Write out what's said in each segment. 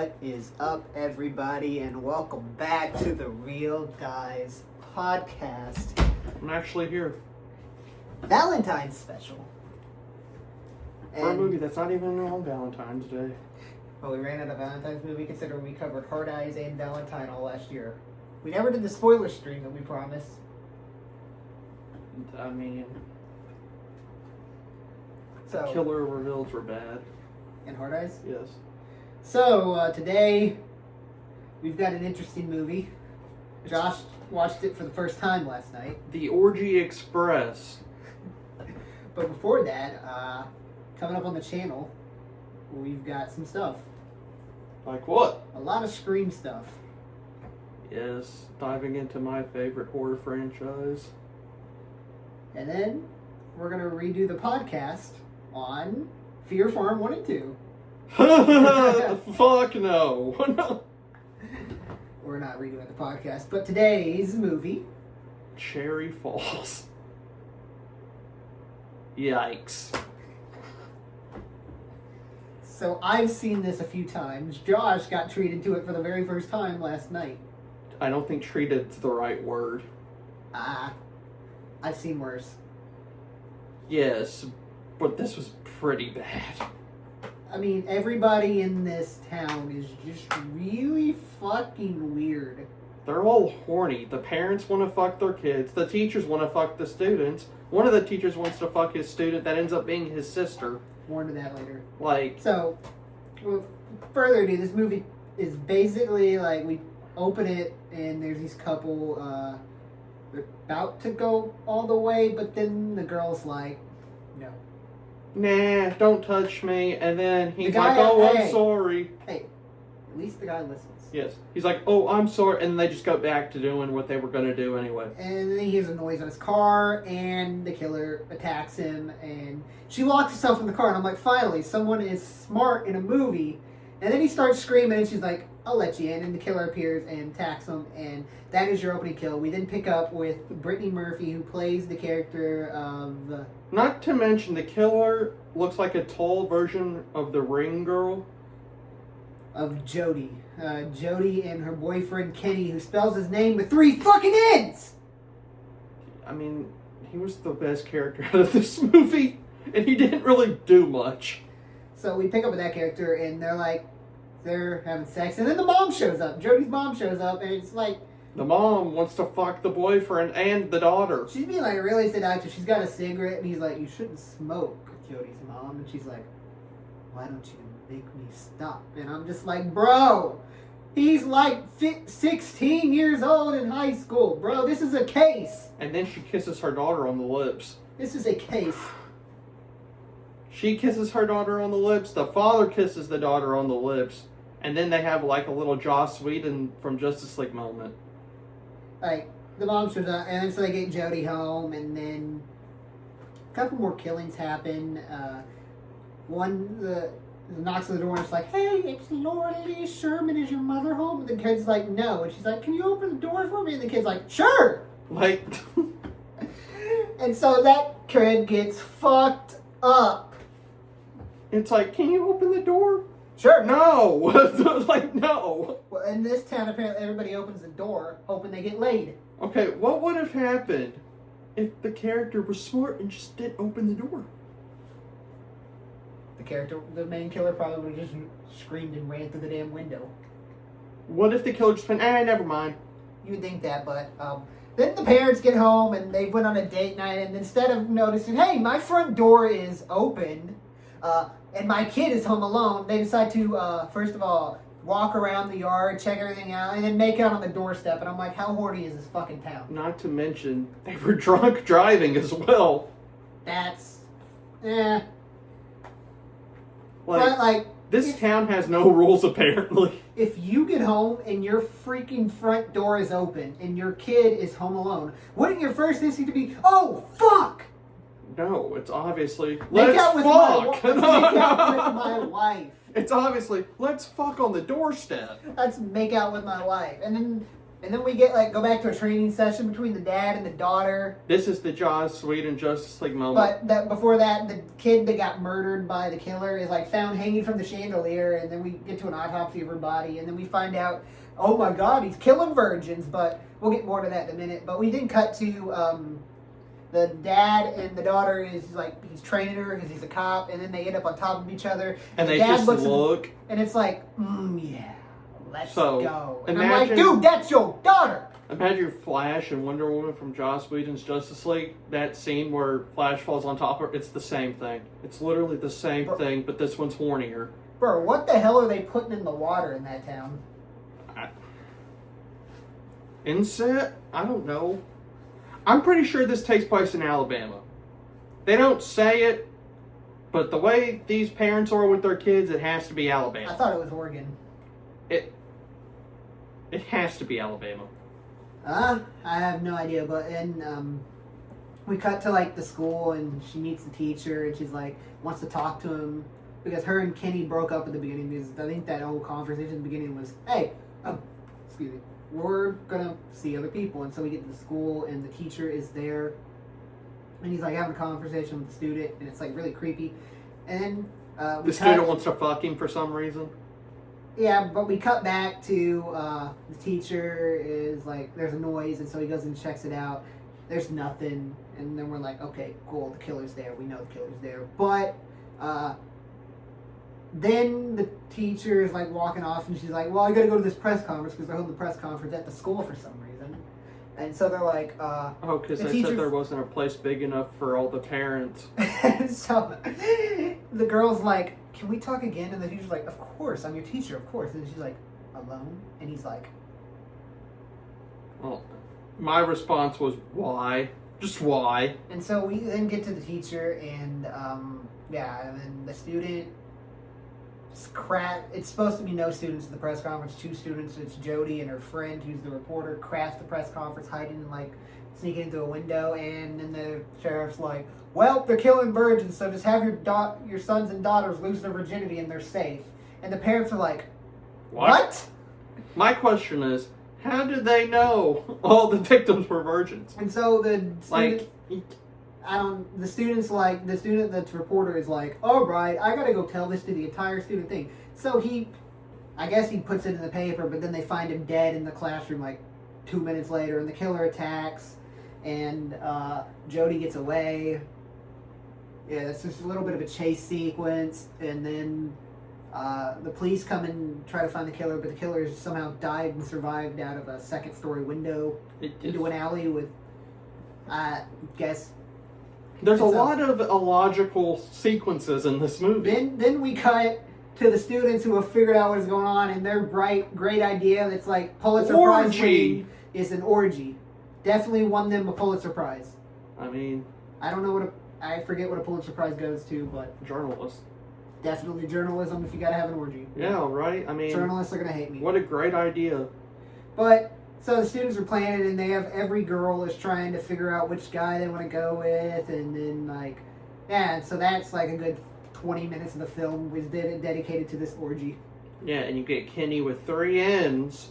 What is up, everybody, and welcome back to the Real Guys podcast. I'm actually here Valentine's special. for a movie that's not even on Valentine's Day. Well, we ran out of Valentine's movie considering we covered Hard Eyes and Valentine all last year. We never did the spoiler stream that we promised. I mean, So, killer reveals were bad. in Hard Eyes? Yes. So, today we've got an interesting movie. Josh watched it for the first time last night. The Orgy Express. But before that, coming up on the channel, we've got some stuff. Like what? A lot of Scream stuff. Yes, diving into my favorite horror franchise. And then we're going to redo the podcast on Fear Farm 1 and 2. Fuck no. We're not redoing the podcast, but today's movie. Cherry Falls. Yikes. So I've seen this a few times. Josh got treated to it for the very first time last night. I don't think treated's the right word. I've seen worse. Yes, but this was pretty bad. I mean, everybody in this town is just really fucking weird. They're all horny. The parents want to fuck their kids. The teachers want to fuck the students. One of the teachers wants to fuck his student that ends up being his sister. More into that later. Like, So, with further ado, this movie is basically like we open it and there's these couple, they're about to go all the way, but then the girl's like, no. nah, don't touch me. And then he's The guy- like, oh, I'm hey. sorry. Hey, at least the guy listens. Yes. He's like, oh, I'm sorry. And they just go back to doing what they were going to do anyway. And then he hears a noise on his car, and the killer attacks him, and she locks herself in the car, and I'm like, finally, someone is smart in a movie. And then he starts screaming, and she's like, I'll let you in, and the killer appears and attacks him, and that is your opening kill. We then pick up with Brittany Murphy, who plays the character of... Not to mention, the killer looks like a tall version of the Ring girl. of Jody. Jody and her boyfriend Kenny, who spells his name with 3 fucking N's! I mean, he was the best character out of this movie, and he didn't really do much. So we pick up with that character, and they're having sex, and then the mom shows up. Jody's mom shows up, and it's like, The mom wants to fuck the boyfriend and the daughter. she's being like really seductive. She's got a cigarette, and he's like, you shouldn't smoke, Jody's mom. And she's like, why don't you make me stop? And I'm just like, bro, he's like 16 years old in high school. Bro, this is a case. And then she kisses her daughter on the lips. This is a case. She kisses her daughter on the lips. The father kisses the daughter on the lips. And then they have like a little Joss Whedon from Justice League moment. Like, the mom shows up, and so they get Jody home, and then a couple more killings happen. One knocks on the door and it's like, hey, it's Laura Lee Sherman, is your mother home? And the kid's like, no. And she's like, can you open the door for me? And the kid's like, sure! Like, And so that kid gets fucked up. it's like, can you open the door? Sure. No! Like, no! Well, in this town, apparently everybody opens the door hoping they get laid. Okay, what would have happened if the character was smart and just didn't open the door? The main killer probably would have just screamed and ran through the damn window. What if the killer just went, never mind. You would think that, but then the parents get home and they went on a date night, and instead of noticing, hey, my front door is open, and my kid is home alone, they decide to, first of all, walk around the yard, check everything out, and then make out on the doorstep. And I'm like, how horny is this fucking town? Not to mention, they were drunk driving as well. That's, Like, but, like, this town has no rules, apparently. if you get home and your freaking front door is open and your kid is home alone, wouldn't your first instinct to be, oh, fuck! No, it's obviously, Make let's out with fuck! make out with my wife. It's obviously, let's fuck on the doorstep. Let's make out with my wife. And then And then we get go back to a training session between the dad and the daughter. This is the Joss Whedon Justice League moment. But before that, the kid that got murdered by the killer is found hanging from the chandelier, and then we get to an autopsy of her body, and then we find out, oh my God, he's killing virgins. But we'll get more to that in a minute. But we did cut to the dad and the daughter is he's training her because he's a cop, and then they end up on top of each other. And the they dad just looks look. and it's yeah, let's go. And imagine, I'm like, dude, that's your daughter. Imagine Flash and Wonder Woman from Joss Whedon's Justice League. That scene where Flash falls on top of her, it's the same thing. It's literally the same thing, but this one's hornier. Bro, what the hell are they putting in the water in that town? Inset? I don't know. I'm pretty sure this takes place in Alabama. They don't say it, but the way these parents are with their kids, it has to be I Alabama. thought it was Oregon. It has to be Alabama. I have no idea, but we cut to the school, and she meets the teacher, and she's wants to talk to him because her and Kenny broke up at the beginning because I think that whole conversation at the beginning was, hey, excuse me, we're gonna see other people. And so we get to the school, and the teacher is there, and he's having a conversation with the student, and it's really creepy. And then the student wants to fuck him for some reason. Yeah, but we cut back to the teacher is there's a noise, and so he goes and checks it out. There's nothing, and then we're okay, cool, the killer's there. We know the killer's there. But then the teacher is walking off, and she's well, I gotta go to this press conference because they're holding the press conference at the school for some reason. And so they're oh, because they said there wasn't a place big enough for all the parents. So the girl's can we talk again? And the teacher's of course, I'm your teacher, of course. And she's alone? And he's well, my response was, why? Just why? And so we then get to the teacher, and and then the student, it's supposed to be no students at the press conference, 2 students. It's Jody and her friend, who's the reporter, crashed the press conference, hiding sneaking into a window. And then the sheriff's well, they're killing virgins, so just have your sons and daughters lose their virginity and they're safe. And the parents are what? My question is, how did they know all the victims were virgins? And so the student, the student that's reporter is all right, I gotta go tell this to the entire student thing. So I guess he puts it in the paper, but then they find him dead in the classroom 2 minutes later, and the killer attacks, and Jody gets away. Yeah, it's just a little bit of a chase sequence, and then the police come and try to find the killer, but the killer somehow died and survived out of a second-story window into an alley with, I guess... There's a lot of illogical sequences in this movie. Then we cut to the students who have figured out what is going on, and their great idea that's Pulitzer Prize winning is an orgy. Definitely won them a Pulitzer Prize. I mean... I don't know I forget what a Pulitzer Prize goes to, but... Journalists. Definitely journalism if you gotta have an orgy. Yeah, right? I mean... Journalists are gonna hate me. What a great idea. But, so the students are planning, and they have every girl is trying to figure out which guy they want to go with, and then, and so that's a good 20 minutes of the film was dedicated to this orgy. Yeah, and you get Kenny with 3 N's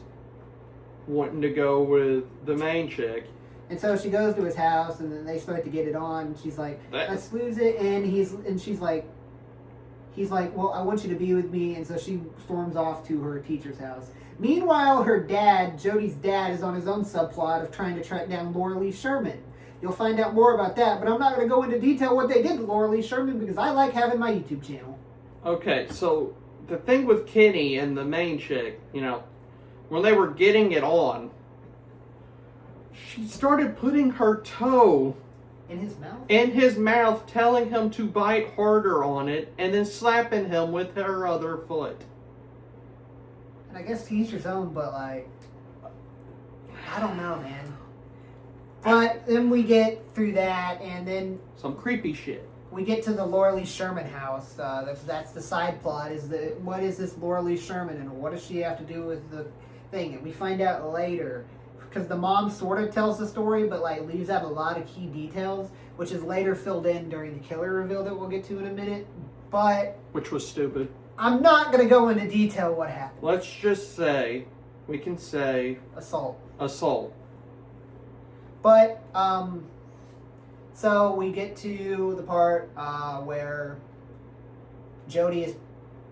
wanting to go with the main chick. And so she goes to his house, and then they start to get it on. And she's let's lose it. And she's well, I want you to be with me. And so she storms off to her teacher's house. Meanwhile, her dad, Jody's dad, is on his own subplot of trying to track down Laura Lee Sherman. You'll find out more about that, but I'm not going to go into detail what they did to Laura Lee Sherman because I like having my YouTube channel. Okay, so the thing with Kenny and the main chick, when they were getting it on, she started putting her toe in his mouth, telling him to bite harder on it, and then slapping him with her other foot. And I guess to each his own, but I don't know, man. But then we get through that, and then some creepy shit. We get to the Laura Lee Sherman house. That's the side plot. What is this Laura Lee Sherman, and what does she have to do with the thing? And we find out later. Because the mom sort of tells the story, but leaves out a lot of key details, which is later filled in during the killer reveal that we'll get to in a minute. But which was stupid. I'm not going to go into detail what happened. Let's just say, we can say... Assault. assault. But, so we get to the part where Jodie is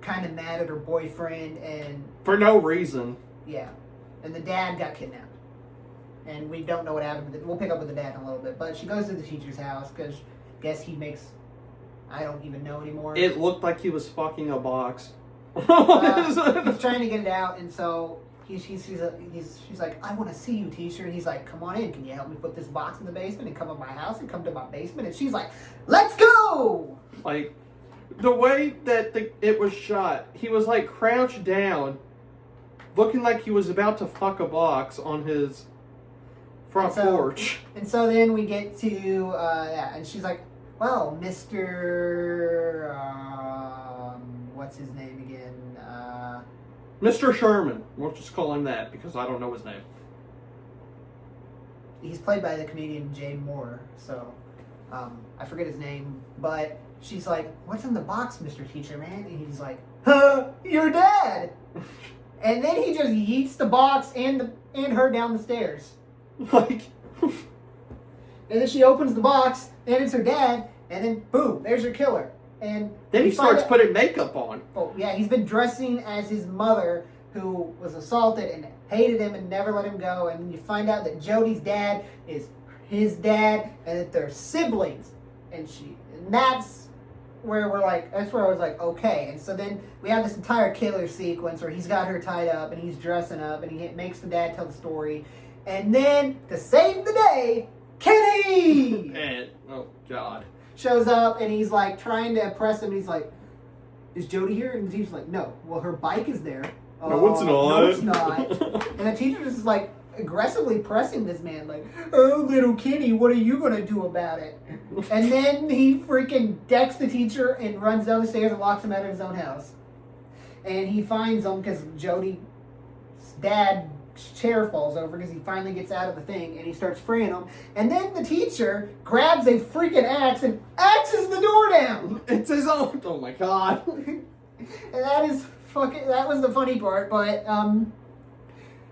kind of mad at her boyfriend, and For no reason. yeah, and the dad got kidnapped. And we don't know what happened. We'll pick up with the dad in a little bit. But she goes to the teacher's house because guess he makes, I don't even know anymore. It looked like he was fucking a box. He's trying to get it out, and so she's like, I want to see you, teacher. And he's like, come on in. Can you help me put this box in the basement and come to my house and come to my basement? And she's like, let's go! Like, the way that it was shot, he was like crouched down, looking like he was about to fuck a box on his front porch. And so then we get to, and she's like, well, Mr. What's his name again? Mr. Sherman. We'll just call him that because I don't know his name. He's played by the comedian Jay Moore, so I forget his name, but she's like, what's in the box, Mr. Teacher, man? And he's like, huh, your dad! And then he just yeets the box and her down the stairs. Like, and then she opens the box, and it's her dad, and then boom, there's her killer. And then he starts putting makeup on. Oh yeah, he's been dressing as his mother, who was assaulted and hated him and never let him go. And you find out that Jodie's dad is his dad, and that they're siblings. And that's where that's where I was like, okay. And so then we have this entire killer sequence where he's got her tied up and he's dressing up and he makes the dad tell the story. And then, to save the day, Kenny! And, oh, God. Shows up, and he's, like, trying to impress him. He's like, is Jodie here? And the teacher's like, no. Well, her bike is there. No, it's not. No, it's not. And the teacher just is, like, aggressively pressing this man, like, oh, little Kenny, what are you going to do about it? And then he freaking decks the teacher and runs down the stairs and locks him out of his own house. And he finds him because Jodie's dad chair falls over because he finally gets out of the thing and he starts freeing him. And then the teacher grabs a freaking axe and axes the door down. It's his own. Oh my God. And that was the funny part. But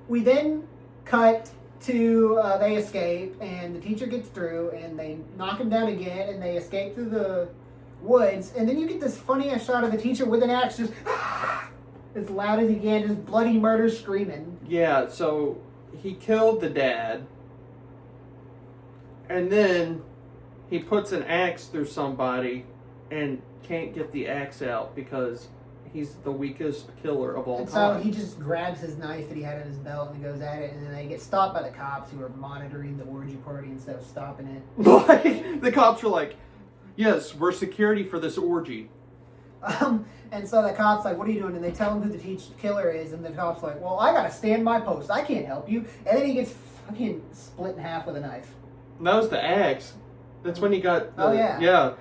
we then cut to they escape and the teacher gets through and they knock him down again and they escape through the woods. And then you get this funny ass shot of the teacher with an axe just as loud as he can, just bloody murder screaming. Yeah, so he killed the dad, and then he puts an axe through somebody and can't get the axe out because he's the weakest killer of all time. So he just grabs his knife that he had in his belt and goes at it, and then they get stopped by the cops who are monitoring the orgy party instead of stopping it. Like, the cops are like, yes, we're security for this orgy. And so the cop's like, what are you doing? And they tell him who the killer is, and the cop's like, well, I gotta stand my post. I can't help you. And then he gets fucking split in half with a knife. That was the axe. That's when he got Oh, yeah. Yeah.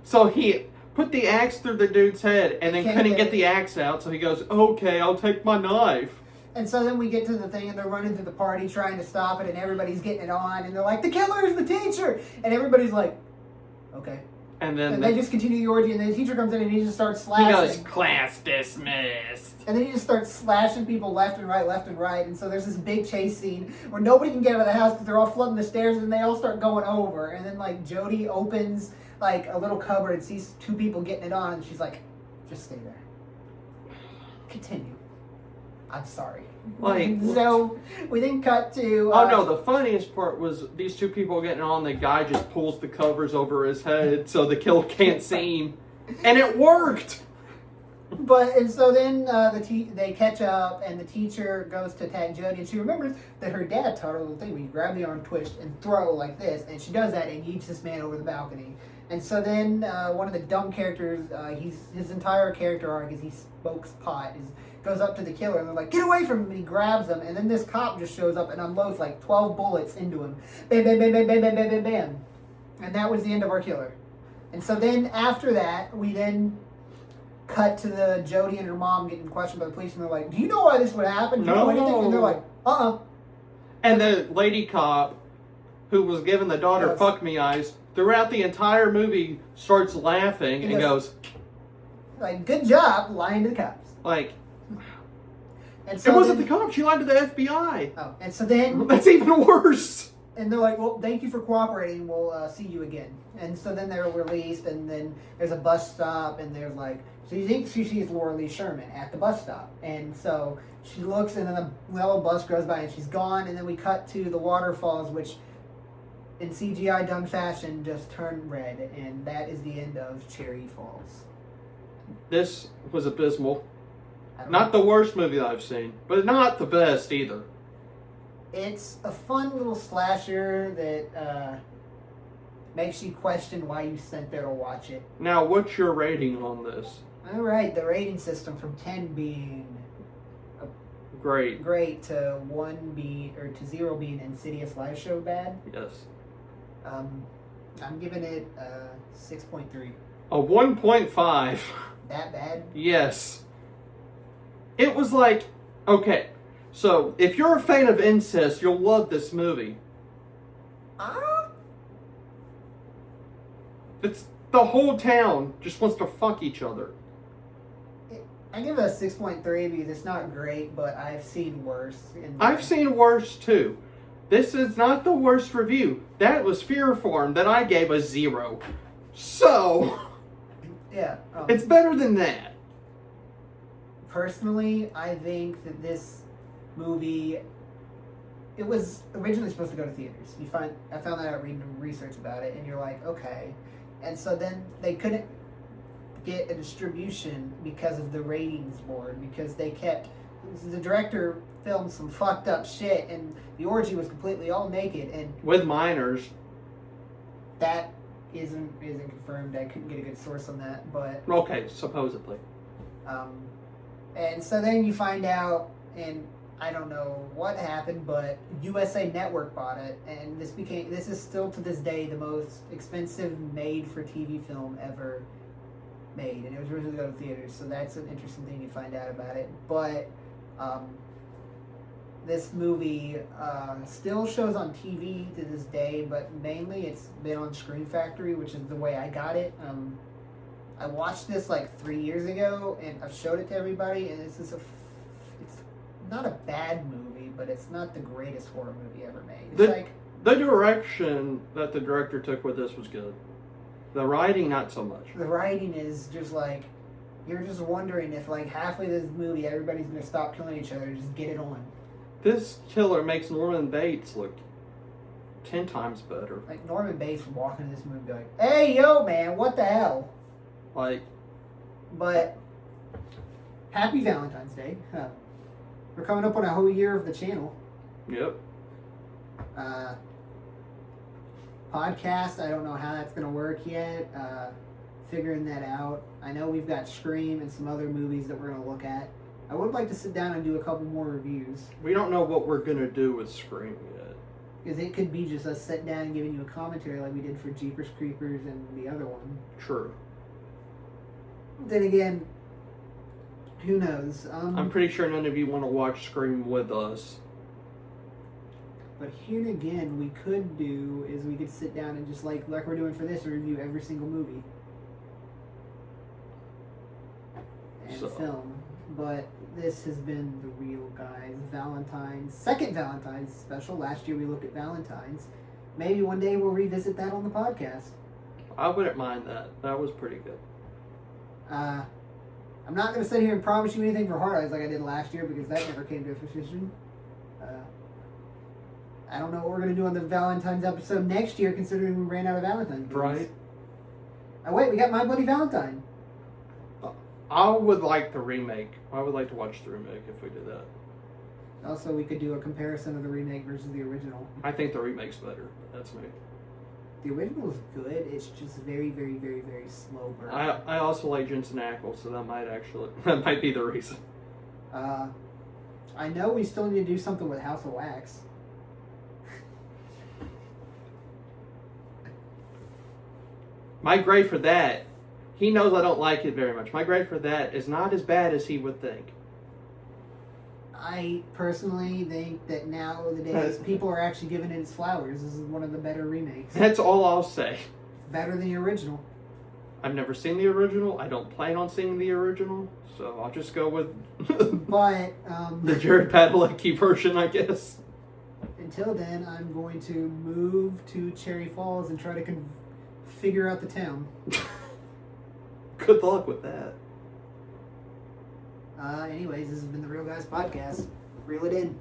So he put the axe through the dude's head and then couldn't get the axe out, so he goes, okay, I'll take my knife. And so then we get to the thing, and they're running through the party trying to stop it, and everybody's getting it on, and they're like, the killer is the teacher! And everybody's like, okay. And then they just continue the orgy, and then the teacher comes in and he just starts slashing. He goes, class dismissed. And then he just starts slashing people left and right. And so there's this big chase scene where nobody can get out of the house because they're all flooding the stairs, and they all start going over. And then, like, Jodie opens, like, a little cupboard and sees two people getting it on, and she's like, just stay there. Continue. I'm sorry. Like, so we then cut to... oh no, the funniest part was these two people getting on, the guy just pulls the covers over his head so the killer can't see him. And it worked! And so then they catch up, and the teacher goes to attack Jodie, and she remembers that her dad taught her a little thing where you grab the arm, twist, and throw like this, and she does that and yeets this man over the balcony. And so then one of the dumb characters, his entire character arc is he smokes pot, goes up to the killer, and they're like, get away from him, and he grabs him, and then this cop just shows up and unloads like 12 bullets into him. Bam, bam, bam, bam, bam, bam, bam, bam, bam. And that was the end of our killer. And so then after that, we then cut to the Jodie and her mom getting questioned by the police, and they're like, do you know why this would happen? Do you know anything? And they're like, And the lady cop, who was giving the daughter fuck me eyes, throughout the entire movie starts laughing and goes, like, good job lying to the cops. like, And so It wasn't then, the cops. She lied to the FBI. Oh, and so then, That's even worse. and they're like, well, thank you for cooperating. We'll see you again. And so then they're released, and then there's a bus stop, and there's like, so you think she sees Laura Lee Sherman at the bus stop. And so she looks, and then the yellow bus goes by, and she's gone. And then we cut to the waterfalls, which in CGI done fashion just turn red. And that is the end of Cherry Falls. This was abysmal. I don't Not know. the worst movie that I've seen, but not the best either. It's a fun little slasher that makes you question why you sent there to watch it. Now, what's your rating on this? All right, the rating system from 10 being Great. great to 1 being or to 0 being Insidious live show bad. Yes. I'm giving it 6.3. A 1.5. That bad? Yes. It was like, okay, so if you're a fan of incest, you'll love this movie. It's the whole town just wants to fuck each other. I give it a 6.3 because it's not great, but I've seen worse. I've seen worse too. This is not the worst review. That was Fear Farm that I gave a 0. So, Yeah. it's better than that. Personally, I think that this movie, it was originally supposed to go to theaters. I found that out reading research about it, and you're like, okay. And so then they couldn't get a distribution because of the ratings board, because the director filmed some fucked up shit, and the orgy was completely all naked, and With minors. that isn't confirmed. I couldn't get a good source on that, but Okay, supposedly. and so then you find out, and I don't know what happened, but USA Network bought it, and this is still to this day the most expensive made-for-TV film ever made, and it was originally going to theaters, so that's an interesting thing you find out about it. But this movie still shows on TV to this day, but mainly it's been on Screen Factory, which is the way I got it. I watched this like 3 years ago, and I've showed it to everybody, and it's not a bad movie, but it's not the greatest horror movie ever made. It's The direction that the director took with this was good. The writing, not so much. the writing is just like, you're just wondering if like halfway this movie everybody's gonna stop killing each other and just get it on. This killer makes Norman Bates look 10 times better. Like Norman Bates would walk into this movie and be like, "Hey, yo, man, what the hell?" Like, But happy Valentine's Day. We're coming up on a whole year of the channel. yep. Podcast, I don't know how that's going to work yet. Figuring that out. I know we've got Scream and some other movies that we're going to look at. I would like to sit down and do a couple more reviews. We don't know what we're gonna do with Scream yet. Because it could be just us sitting down and giving you a commentary like we did for Jeepers Creepers and the other one. True. Then again, who knows? I'm pretty sure none of you want to watch Scream with us. But here again, we could do is we could sit down and just like we're doing for this, review every single movie and So. film. But this has been The Real Guys second Valentine's special. Last year we looked at Valentine's. Maybe one day we'll revisit that on the podcast. I wouldn't mind that. That was pretty good. I'm not going to sit here and promise you anything for Hard Eyes like I did last year because that never came to fruition. I don't know what we're going to do on the Valentine's episode next year considering we ran out of Valentine's movies. Right? Oh wait, we got My Bloody Valentine. I would like the remake. I would like to watch the remake if we did that. Also, we could do a comparison of the remake versus the original. I think the remake's better. That's me. The original is good. It's just very, very, very, very slow burn. I also like Jensen Ackles, so that might be the reason. I know we still need to do something with House of Wax. My grade for that, he knows I don't like it very much. My grade for that is not as bad as he would think. I personally think that nowadays people are actually giving it its flowers. This is one of the better remakes. That's all I'll say. Better than the original. I've never seen the original. I don't plan on seeing the original, so I'll just go with But the Jared Padalecki version, I guess. until then, I'm going to move to Cherry Falls and try to figure out the town. Good luck with that. Anyways, this has been the Real Guys Podcast. Reel it in.